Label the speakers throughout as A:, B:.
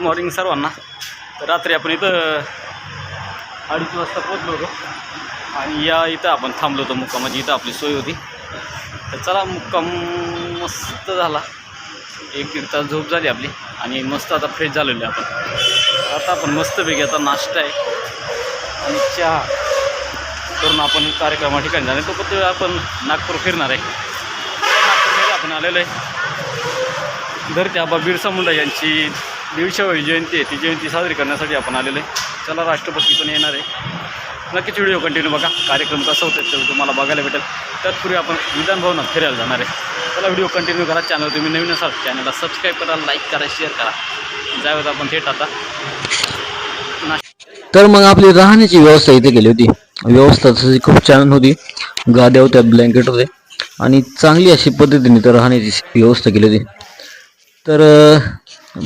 A: Morning सर्वांना. तर रात्री आपण इथं 2:30 वाजता पोहोचलो होतो आणि इथं आपण थांबलो होतो मुक्कामाची. इथं आपली सोय होती. तर चला मुक्काम मस्त झाला. 1-1.5 तास झोप झाली आपली आणि मस्त आता फ्रेश झालेलो आहे आपण. आता आपण मस्तपैकी आता नाश्ता आहे आणि चहा करून आपण कार्यक्रमा ठिकाणी जाणार. तो पण आपण नागपूर फिरणार आहे. नागपूरमध्ये आपण आलेलो आहे. धरते आबा बिरसा मुंडा यांची 150वी जयंती आहे. ती जयंती साजरी करण्यासाठी आपण आलेलो आहे. चला राष्ट्रपती पण येणार आहे. नक्कीच व्हिडिओ कंटिन्यू बघा. कार्यक्रम कसा होतो ते तुम्हाला बघायला भेटेल. तत्पूर्वी आपण विधान भवनात फिरायला जाणार आहे. चला व्हिडिओ कंटिन्यू करा. चॅनल तुम्ही नवीन असाल चॅनलला सबस्क्राईब करा, लाईक करा, शेअर करा. जाऊयात आपण थेट आता.
B: तर मग आपली राहण्याची व्यवस्था इथे केली होती. व्यवस्था तशी खूप छान होती. गाद्या होत्या, ब्लँकेट होते आणि चांगली अशी पद्धतीने तर राहण्याची व्यवस्था केली होती. तर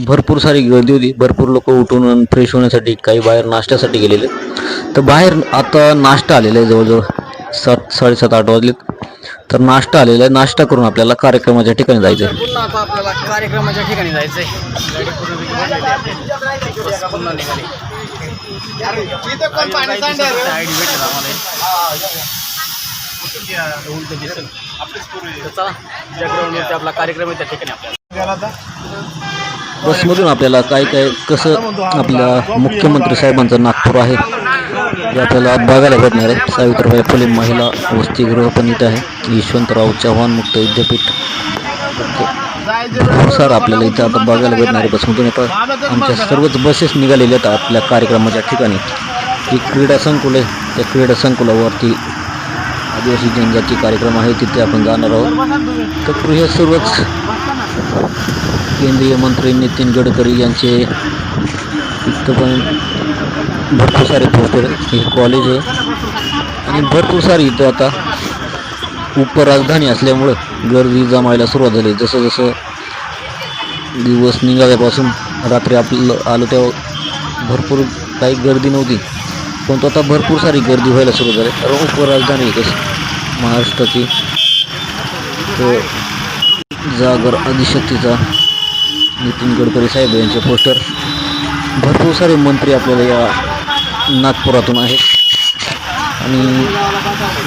B: भरपूर सारी गर्दी होती. भरपूर लोक उठून फ्रेश होण्यासाठी, काही बाहेर नाश्त्यासाठी गेलेले. तर बाहेर आता नाश्ता आलेला आहे. जवळजवळ 7-7:30-8 वाजलेत. तर नाश्ता आलेला आहे. नाश्ता करून आपल्याला कार्यक्रमाच्या ठिकाणी जायचं आहे.
A: पुन्हा आता आपल्याला कार्यक्रमाच्या ठिकाणी जायचं आहे. गाडी पूर्णपैकी बनलेली आहे. बस पुन्हा निघाली. आयडी भेटेल आम्हाला. चला ज्या ग्राउंडवरती आपला कार्यक्रम आहे त्या ठिकाणी आपल्याला
B: बसमधून आपल्याला काय कसं आपल्या मुख्यमंत्री साहेबांचं नागपूर आहे हे आपल्याला बघायला भेटणार आहे. सावित्रीबाई फुले महिला वसतिगृह पण इथं आहे. यशवंतराव चव्हाण मुक्त विद्यापीठ सर आपल्याला इथं आता बघायला भेटणार आहे. बसमधून आता आमच्या सर्वच बसेस निघालेल्या आहेत आपल्या कार्यक्रमाच्या ठिकाणी. ही क्रीडा संकुल आहे. त्या क्रीडा संकुलावरती आदिवासी जनजाती कार्यक्रम आहे, तिथे आपण जाणार आहोत. तर हे सर्वच केंद्रीय मंत्री नितीन गडकरी यांचे इथं पण भरपूर सारे पोस्टर. हे कॉलेज आहे आणि भरपूर सारी इथं आता उपराजधानी असल्यामुळं गर्दी जमायला सुरुवात झाली. जसं जसं दिवस निघाल्यापासून रात्री आपलं आलो तेव्हा भरपूर काही गर्दी नव्हती, पण आता भरपूर सारी गर्दी व्हायला सुरू झाली. कारण उपराजधानी कसं महाराष्ट्राची तर जागर आदिशक्तीचा नितीन गडकरी साहेब यांचे पोस्टर. भरपूर सारे मंत्री आपल्याला या नागपुरातून आहेत आणि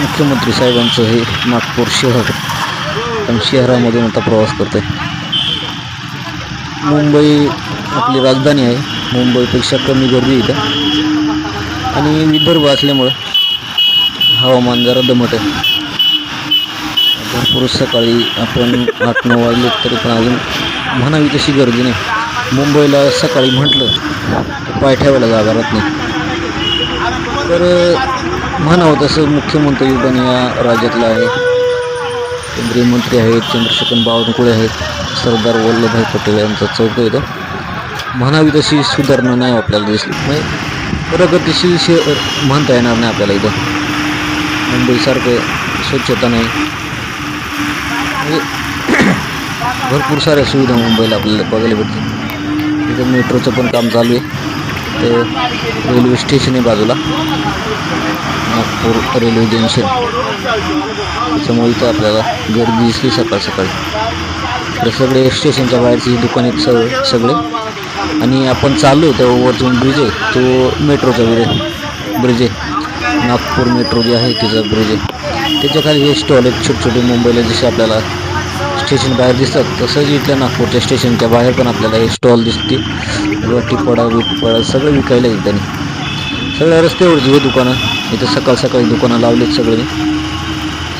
B: मुख्यमंत्री साहेबांचं हे नागपूर शहर आणि शहरामधून आता प्रवास करते. मुंबई आपली राजधानी आहे. मुंबईपेक्षा कमी गर्दी इथं आणि विदर्भ असल्यामुळं हवामान जरा दमट आहे. भरपूर सकाळी आपण 8-9 वाजले तरी पण अजून म्हणावी तशी गर्दी नाही. मुंबईला सकाळी म्हटलं तर पाय ठेवायला जागा राहत नाही. तर म्हणावं तसं मुख्यमंत्री पण या राज्यातला आहे. केंद्रीय मंत्री आहेत, चंद्रशेखर बावनकुळे आहेत, सरदार वल्लभभाई पटेल यांचा चौक इथं. म्हणावी तशी सुधारणा नाही आपल्याला दिसली. म्हणजे प्रगतीशील शहर म्हणता येणार नाही आपल्याला इथं. मुंबईसारखं स्वच्छता नाही. भरपूर साऱ्या सुविधा मुंबईला आपल्याला बघायला भेटतात. इथं मेट्रोचं पण काम चालू आहे. तर रेल्वे स्टेशन आहे बाजूला, नागपूर रेल्वे जंक्शन. त्याच्यामुळे इथं आपल्याला गर्दी दिसली सकाळ सकाळी. तर सगळे स्टेशनच्या बाहेरची दुकान आहेत सगळे. आणि आपण चाललो तेव्हा वरतून ब्रिज आहे, तो मेट्रोचा ब्रिज आहे. नागपूर मेट्रो जे आहे तिचा ब्रिज आहे. त्याच्या खाली हे स्टॉल आहेत छोटे छोटे. मुंबईला जसे आपल्याला स्टेशन बाहेर दिसतात तसंच इथल्या नागपूरच्या स्टेशनच्या बाहेर पण आपल्याला हे स्टॉल दिसतील. वटीपडा विटपडा सगळं विकायला येईल त्यांनी. सगळ्या रस्त्यावरची हे दुकानं इथं सकाळ सकाळी दुकानं लावलीत सगळे.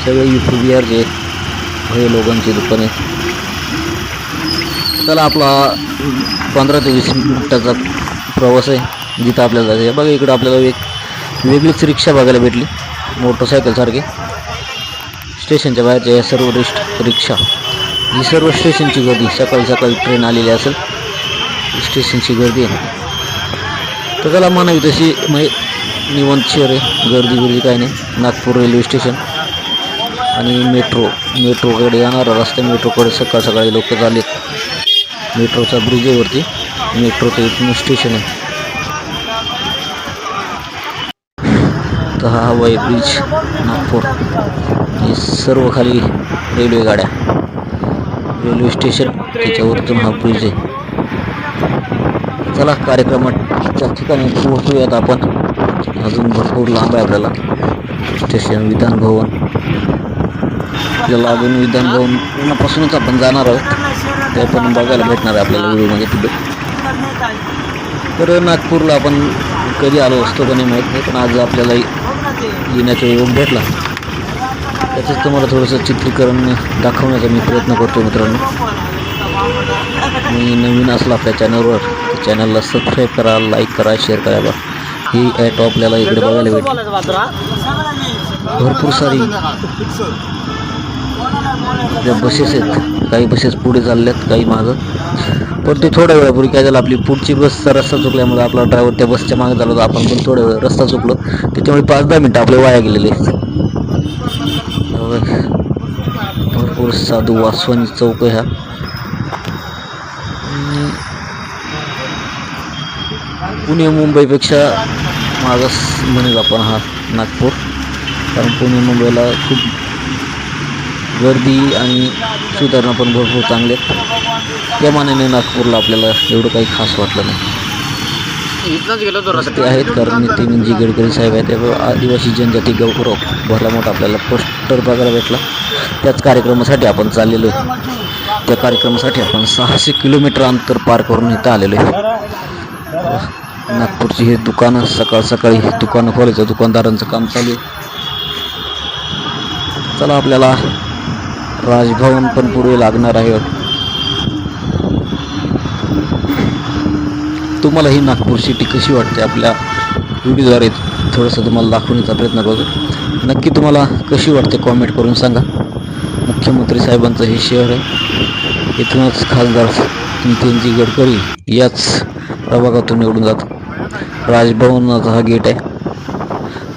B: सगळे UP-BR जे हे लोकांची दुकानं आहेत. त्याला आपला 15 ते 20 मिनिटाचा प्रवास आहे जिथं आपल्याला जायचं आहे. बघा इकडं आपल्याला एक वेगळीच रिक्षा बघायला भेटली, मोटरसायकलसारखी. स्टेशनच्या बाहेरच्या या सर्व रिक्षा, ही सर्व स्टेशनची गर्दी. सकाळी सकाळी ट्रेन आलेली असेल, स्टेशनची गर्दी आहे. तर त्याला म्हणावी तशी म्हणजे निवांत शहर आहे. गर्दी काही नाही. नागपूर रेल्वे स्टेशन आणि मेट्रोकडे जाणारा रस्ता. मेट्रोकडे सकाळ सकाळी लोक चाललेत. मेट्रोचा ब्रिजेवरती मेट्रोचं इथून स्टेशन आहे. तर हा हवाई ब्रिज नागपूर. हे सर्व खाली रेल्वे गाड्या, रेल्वे स्टेशन त्याच्यावरतून हा ब्रिज आहे. चला कार्यक्रमाच्या ठिकाणी पोहोचूयात आपण. अजून भरपूर लांब आहे आपल्याला स्टेशन. विधान भवन आपल्याला अजून विधान भवनापासूनच आपण जाणार आहोत. ते पण बघायला भेटणार आहे आपल्याला व्हिडिओमध्ये तिथे. तर नागपूरला आपण कधी आलो असतो का नाही माहीत नाही, पण आज आपल्याला येण्याचा योग भेटला. त्याचंच तुम्हाला थोडंसं चित्रीकरण दाखवण्याचा मी प्रयत्न करतो मित्रांनो. मी नवीन असला आपल्या चॅनलवर चॅनलला सबस्क्राईब करा, लाईक करा, शेअर करा. बा ही ॲटो आपल्याला इकडे बघायला भेटली. भरपूर सारी ज्या बसेस आहेत, काही बसेस पुढे चालल्यात, काही मागं. पण ते थोड्या वेळापूर्वी काय झालं, आपली पुढची बसचा रस्ता चुकल्यामुळे आपला ड्रायव्हर त्या बसच्या मागे झाला होता. आपण पण थोड्या वेळ रस्ता चुकलो, त्याच्यामुळे 5-10 मिनटं आपले वाया गेलेले. भरपूर साधू वासवानी चौक ह्या. पुणे मुंबईपेक्षा मागास म्हणेल आपण हा नागपूर. कारण पुणे मुंबईला खूप गर्दी आणि सुधारणा पण भरपूर चांगले आहेत. त्या मानाने नागपूरला आपल्याला एवढं काही खास वाटलं नाही. रस्ते आहेत कारण नितीनजी गडकरी साहेब आहेत. त्यामुळे आदिवासी जनजाती गौरव भरला मोठा आपल्याला पोस्टर बघायला भेटला. त्याच कार्यक्रमासाठी आपण चाललेलो आहे. त्या कार्यक्रमासाठी आपण 600 किलोमीटर अंतर पार करून इथं आलेलो आहे. नागपूरची हे दुकानं सकाळ सकाळी दुकानं खोलायचं, दुकानदारांचं काम चालू आहे. चला आपल्याला राजभवन पण पुढे लागणार आहे. तुम्हाला ही नागपूर सिटी कशी वाटते आपल्या व्हिडिओद्वारे थोडंसं तुम्हाला दाखवण्याचा प्रयत्न करतो. नक्की तुम्हाला कशी वाटते कॉमेंट करून सांगा. मुख्यमंत्री साहेबांचं हे शहर आहे. इथूनच खासदार नितीनजी गडकरी याच प्रभागातून निवडून जातात. राजभवनाचा हा गेट आहे.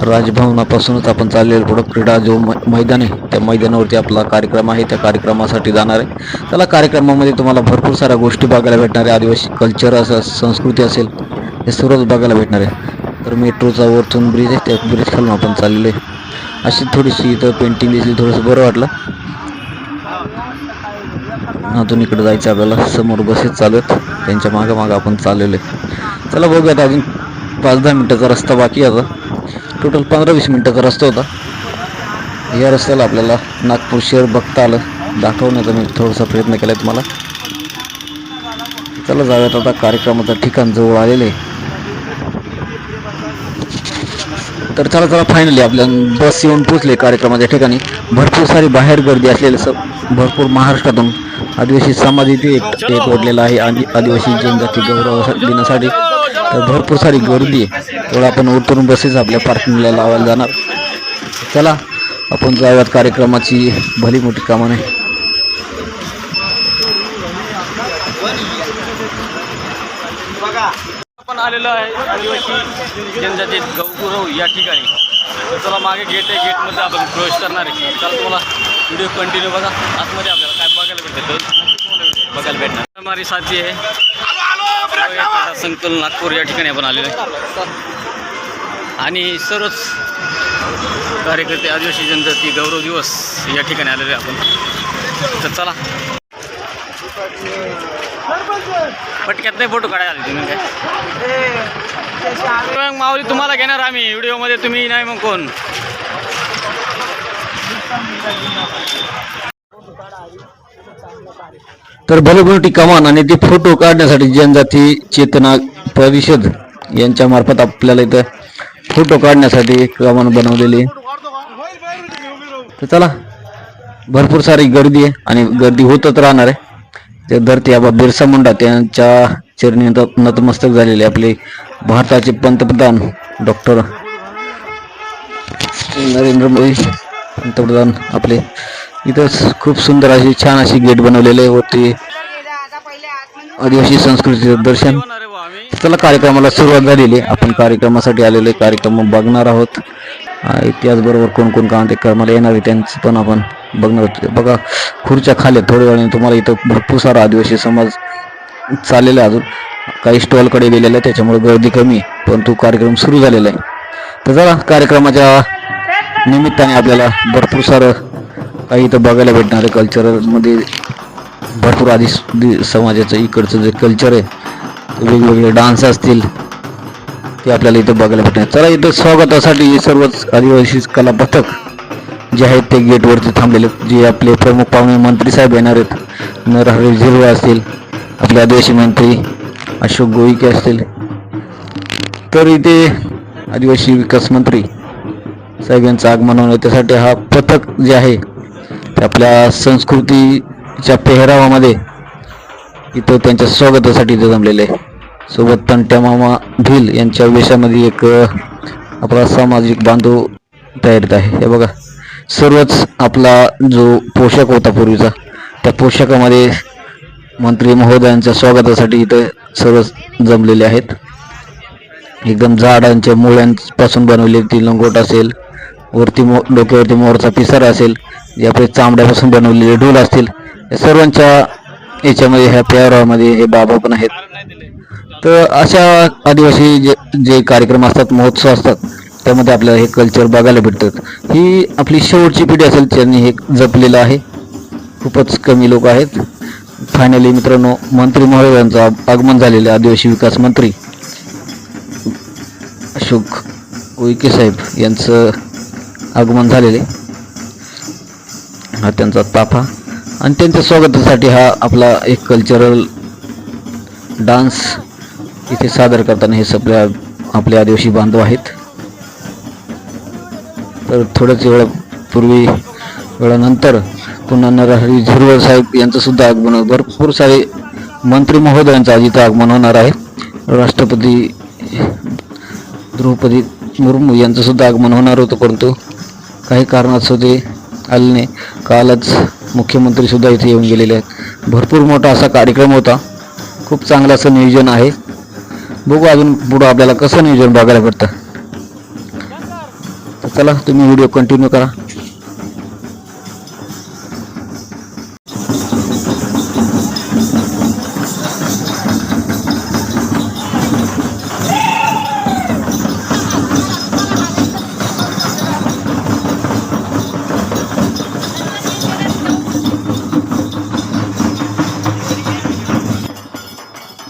B: राजभवनापासूनच आपण चाललेलं पुढं क्रीडा जो मैदान आहे त्या मैदानावरती आपला कार्यक्रम आहे. त्या कार्यक्रमासाठी जाणार आहे. त्याला कार्यक्रमामध्ये तुम्हाला भरपूर साऱ्या गोष्टी बघायला भेटणार आहे. आदिवासी कल्चर असेल, संस्कृती असेल, हे सर्वच बघायला भेटणार आहे. तर मेट्रोचा वरतून ब्रिज आहे, त्या ब्रिज खालून आपण चाललेलो आहे. अशी थोडीशी इथं पेंटिंग दिसली, थोडंसं बरं वाटलं. अजून इकडे जायचं आपल्याला. समोर बसेस चालू आहेत, त्यांच्या मागं मागं आपण चाललेलो आहे. चला बघूयात. अजून 5-10 मिनटाचा रस्ता बाकी आहे. आता टोटल 15-20 मिनटाचा रस्ता होता. या रस्त्याला आपल्याला नागपूर शहर बघता आलं, दाखवण्याचा मी थोडासा प्रयत्न केला आहे तुम्हाला. चला जाऊयात आता. कार्यक्रमाचं ठिकाण जवळ आलेलं आहे. तर चला फायनली आपल्या बस येऊन पोचले कार्यक्रमाच्या ठिकाणी. भरपूर सारी बाहेर गर्दी असलेले भरपूर महाराष्ट्रातून आदिवासी समाज इथे एक ओढलेला आहे आणि आदिवासी जनजाती गौरव दिनासाठी. तर भरपूर सारी गर्दी आहे. तेवढं आपण उतरून बसेस आपल्या पार्किंगला लावायला जाणार. चला आपण जाऊयात. कार्यक्रमाची भली मोठी कामं नाही.
A: आपण आलेलो आहे आदिवासी जनजाती गौरव या ठिकाणी. तर चला मागे गेट आहे, गेटमध्ये आपण प्रवेश करणार आहे. चला तुम्हाला व्हिडिओ कंटिन्यू बघा. आतमध्ये आपल्याला काय बघायला भेटतं बघायला भेटणार. हमारी साथी आहे संकुल नागपूर या ठिकाणी आपण आलेलो आहे आणि सर्वच कार्यकर्ते आदिवासी जनजाती गौरव दिवस या ठिकाणी आलेले आपण. तर चला पटक्यात नाही फोटो काढायला आले तुम्ही काय मग माऊली तुम्हाला घेणार आम्ही व्हिडिओमध्ये, तुम्ही नाही मग कोण.
B: तर भलीमोठी कमान आणि ते फोटो काढण्यासाठी जनजाती चेतना परिषद यांच्या मार्फत आपल्याला इथं फोटो काढण्यासाठी कमान बनवलेली. तर चला भरपूर सारी गर्दी आहे आणि गर्दी होतच राहणार आहे. ते धरती आबा बिरसा मुंडा त्यांच्या चरणी नतमस्तक झालेले आपले भारताचे पंतप्रधान डॉक्टर नरेंद्र मोदी पंतप्रधान आपले. इथं खूप सुंदर अशी छान अशी गेट बनवलेले होते आदिवासी संस्कृतीचं दर्शन. चला कार्यक्रमाला सुरुवात झालेली. आपण कार्यक्रमासाठी आलेले कार्यक्रम बघणार आहोत. त्याचबरोबर कोण कोण कार्यक्रमाला येणार आहे त्यांचं पण आपण बघणार आहोत. बघा खुर्च्या खाली थोड्या वेळाने तुम्हाला इथं भरपूर सारा आदिवासी समाज चाललेला आहे. अजून काही स्टॉलकडे गेलेला आहे त्याच्यामुळे गर्दी कमी आहे, परंतु कार्यक्रम सुरू झालेला आहे. तर चला कार्यक्रमाच्या निमित्ताने आपल्याला भरपूर सारं काही इथं बघायला भेटणार आहे. कल्चरमध्ये भरपूर आदिवासी समाजाचं इकडचं जे कल्चर आहे वेगवेगळे डान्स असतील ते आपल्याला इथं बघायला भेटणार. चला इथं स्वागतासाठी सर्वच आदिवासी कला पथक जे आहेत ते गेटवरती थांबलेले आहेत. जे आपले प्रमुख पाहुणे मंत्री साहेब येणार आहेत, नरहरी झिरवळ असतील, आपले आदिवासी मंत्री अशोक गोईके असतील, तर इथे आदिवासी विकास मंत्री साहेब यांचं आगमन होणं त्यासाठी हा पथक जे आहे ते आपल्या संस्कृतीच्या पेहरावामध्ये इथं त्यांच्या स्वागतासाठी इथं जमलेले आहे. सोबत तंट्या मामा भिल यांच्या वेशामध्ये एक आपला सामाजिक बांधव तयारीत आहे. हे बघा, सर्वच आपला जो पोशाख होता पूर्वीचा त्या पोशाखामध्ये मंत्री महोदयांच्या स्वागतासाठी इथं सर्व जमलेले आहेत. एकदम झाडांच्या मुळ्यांपासून बनवलेली ती लंगोट असेल, वरती डोक्यावरती मोरचा पिसारा असेल, जे आपले चामड्यापासून बनवलेले ढोल असतील, या सर्वांच्या याच्यामध्ये ह्या पेहरावामध्ये हे बाबा पण आहेत. तर अशा आदिवासी जे कार्यक्रम असतात, महोत्सव असतात, त्यामध्ये आपल्याला हे कल्चर बघायला भेटतात. ही आपली शेवटची पिढी असेल त्यांनी हे जपलेलं आहे. खूपच कमी लोक आहेत. फायनली मित्रांनो, मंत्री महोदयांचं आगमन झालेले आदिवासी विकास मंत्री अशोक उईके साहेब यांचं आगमन झालेले. हा त्यांचा ताफा आणि त्यांच्या स्वागतासाठी हा आपला एक कल्चरल डान्स इथे सादर करताना हे सगळ्या आपले आदिवासी बांधव आहेत. तर थोड्याच वेळानंतर पुन्हा नरहरी झिरवळ साहेब यांचं सुद्धा आगमन, भरपूर सारे मंत्री महोदयांचं आज इथं आगमन होणार आहे. राष्ट्रपती द्रौपदी मुर्मू यांचं सुद्धा आगमन होणार होतं, परंतु काही कारणास्तव ते आले नाही. कालच मुख्यमंत्री सुद्धा इथे येऊन गेलेले आहेत. भरपूर मोठा असा कार्यक्रम होता. खूप चांगलं असं नियोजन आहे. बघू अजून पुढं आपल्याला कसं नियोजन बघायला भेटतं. तर चला तुम्ही व्हिडिओ कंटिन्यू करा.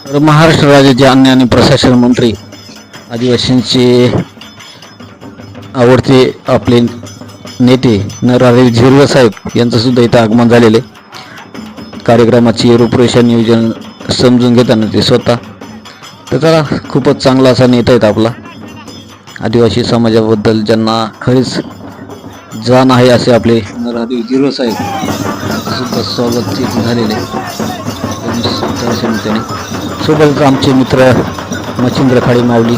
B: तर महाराष्ट्र राज्याचे अन्न आणि प्रशासन मंत्री आदिवासींचे आवडते आपले नेते नरहरी झिरवळ साहेब यांचं सुद्धा इथं आगमन झालेले. कार्यक्रमाची रूपरेषा नियोजन समजून घेताना ते स्वतः. तर त्याला खूपच चांगला असा नेता आहेत आपला. आदिवासी समाजाबद्दल ज्यांना खरीच जाण आहे असे आपले नरहरी झिरवळ साहेब सुद्धा स्वागत इथे झालेले त्याने. सोबतच आमचे मित्र मच्छिंद्र खाडी माऊली,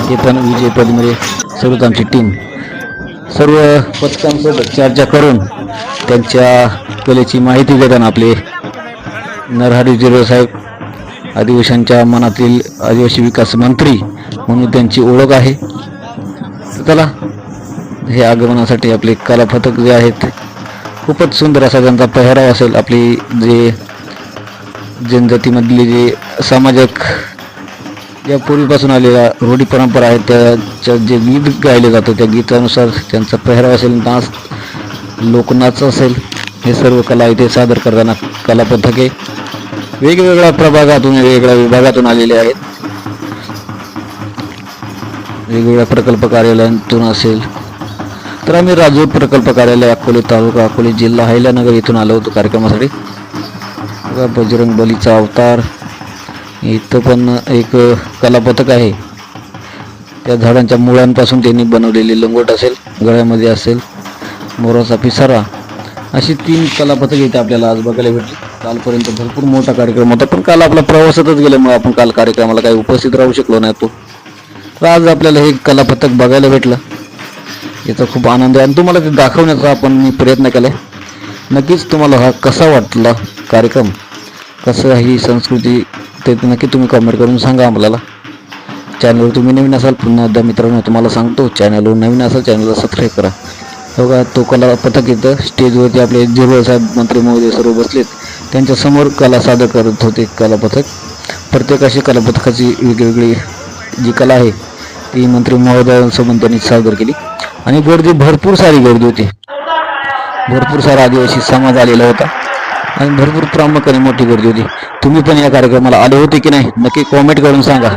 B: केतन विजय पदमरे, सर्वच आमची टीम सर्व पथकांसोबत चर्चा करून त्यांच्या कलेची माहिती देताना आपले नरहरी झिरवळ साहेब आदिवासींच्या मनातील आदिवासी विकास मंत्री म्हणून त्यांची ओळख आहे. तर त्याला हे आगमनासाठी आपले कला पथक जे आहेत खूपच सुंदर असा त्यांचा पेहराव असेल. आपली जे जनजातीमधले जे समाजक ज्या पूर्वीपासून आलेल्या रूढी परंपरा आहेत त्याच्या जे गीत गायले जातं त्या गीतानुसार त्यांचा पेहराव असेल, डान्स, लोकनाच असेल, हे सर्व कला इथे सादर करताना कला पथके वेगवेगळ्या प्रभागातून वेगवेगळ्या विभागातून आलेले आहेत. वेगवेगळ्या प्रकल्प कार्यालयातून असेल तर आम्ही राजूर प्रकल्प कार्यालय अकोले तालुका अकोले जिल्हा हैलानगर इथून आलो होतो कार्यक्रमासाठी. बजरंग बलीचा अवतार, इथं पण एक कला पथक आहे. त्या झाडांच्या मुळांपासून त्यांनी बनवलेली लंगोट असेल, गळ्यामध्ये असेल मोराचा पिसारा, अशी 3 कला पथक इथे आपल्याला आज बघायला भेटली. कालपर्यंत भरपूर मोठा कार्यक्रम होता, पण काल आपला प्रवासातच गेल्यामुळे आपण काल कार्यक्रमाला काही उपस्थित राहू शकलो नाही. तर आज आपल्याला हे कला पथक बघायला भेटलं, याचा खूप आनंद आहे आणि तुम्हाला ते दाखवण्याचा आपण मी प्रयत्न केला. नक्कीच तुम्हाला हा कसा वाटला कार्यक्रम, कसं ही संस्कृती, ते नक्की तुम्ही कमेंट करून सांगा आपल्याला. चॅनलवर तुम्ही नवीन असाल, पुन्हा एकदा मित्रांनो तुम्हाला सांगतो, चॅनलवर नवीन असाल चॅनलला सबस्क्राईब करा. बघा तो कला पथक इथं स्टेजवरती आपले झिरवळ साहेब मंत्री महोदय सर्व बसलेत, त्यांच्यासमोर कला सादर करत होते कला पथक. प्रत्येकाशी कला पथकाची वेगवेगळी जी कला आहे ती मंत्री महोदयांसोबत त्यांनी सादर केली आणि गर्दी, भरपूर सारी गर्दी होती. भरपूर सारा आदिवासी समाज आलेला होता आणि भरपूर प्रामुख्याने मोठी गर्दी होती. तुम्ही पण या कार्यक्रमाला आले होते की नाही नक्की कॉमेंट करून सांगा.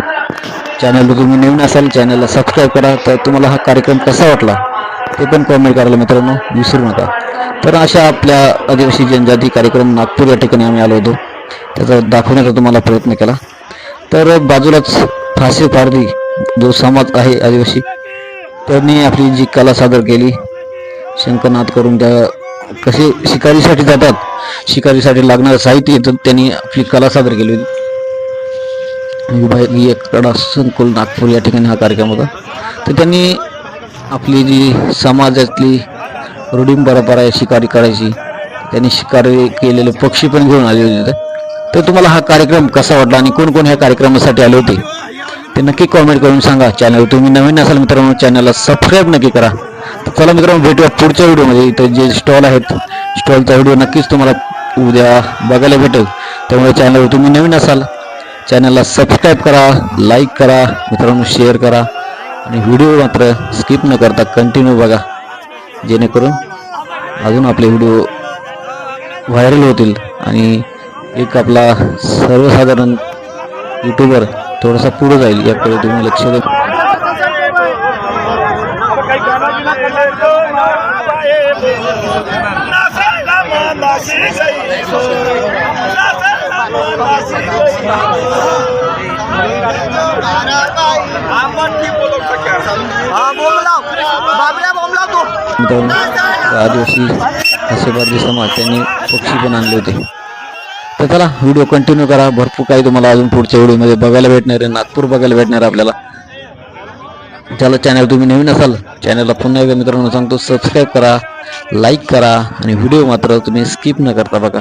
B: चॅनलवर तुम्ही नवीन असाल चॅनलला सबस्क्राईब करा. तर तुम्हाला हा कार्यक्रम कसा वाटला ते पण कॉमेंट करायला मित्रांनो विसरू नका. तर अशा आपल्या आदिवासी जनजाती कार्यक्रम नागपूर या ठिकाणी आम्ही आलो होतो, त्याचा दाखवण्याचा तुम्हाला प्रयत्न केला. तर बाजूलाच फासे पारधी जो समाज आहे आदिवासी, त्यांनी आपली जी कला सादर केली, शंखनाद करून त्या कसे शिकारीसाठी जातात, शिकारीसाठी लागणारं साहित्य तर त्यांनी आपली कला सादर केली होती. विभागीय क्रीडा संकुल नागपूर या ठिकाणी हा कार्यक्रम होता. तर त्यांनी आपली जी समाजातली रूढी परंपरा आहे शिकारी करायची, त्यांनी शिकारी केलेले पक्षी पण घेऊन आले होते. तर तुम्हाला हा कार्यक्रम कसा वाटला आणि कोण कोण ह्या कार्यक्रमासाठी आले होते ते नक्की कॉमेंट करून सांगा. चॅनल तुम्ही नवीन असाल मित्रांनो चॅनलला सबस्क्राईब नक्की करा. तर चला मित्रांनो भेटूया पुढच्या व्हिडिओमध्ये. इथं जे स्टॉल आहेत स्टॉलचा व्हिडिओ नक्कीच तुम्हाला उद्या बघायला भेटेल. त्यामुळे चॅनलवर तुम्ही नवीन असाल चॅनलला सबस्क्राईब करा, लाईक करा मित्रांनो, शेअर करा आणि व्हिडिओ मात्र स्किप न करता कंटिन्यू बघा, जेणेकरून अजून आपले व्हिडिओ व्हायरल होतील आणि एक आपला सर्वसाधारण यूट्यूबर थोडासा पुढे जाईल याकडे तुम्ही लक्ष द्या. मित्रांनो आदिवासी फासेपारधी समाज त्यांनी पक्षी पण आणले होते. तर चला व्हिडिओ कंटिन्यू करा, भरपूर काही तुम्हाला अजून पुढच्या व्हिडिओमध्ये बघायला भेटणार आहे, नागपूर बघायला भेटणार आहे आपल्याला. चला चॅनल तुम्ही नवीन असाल चॅनलला पुन्हा एकदा मित्रांनो सांगतो सबस्क्राईब करा, लाईक करा आणि व्हिडिओ मात्र तुम्ही स्किप न करता बघा.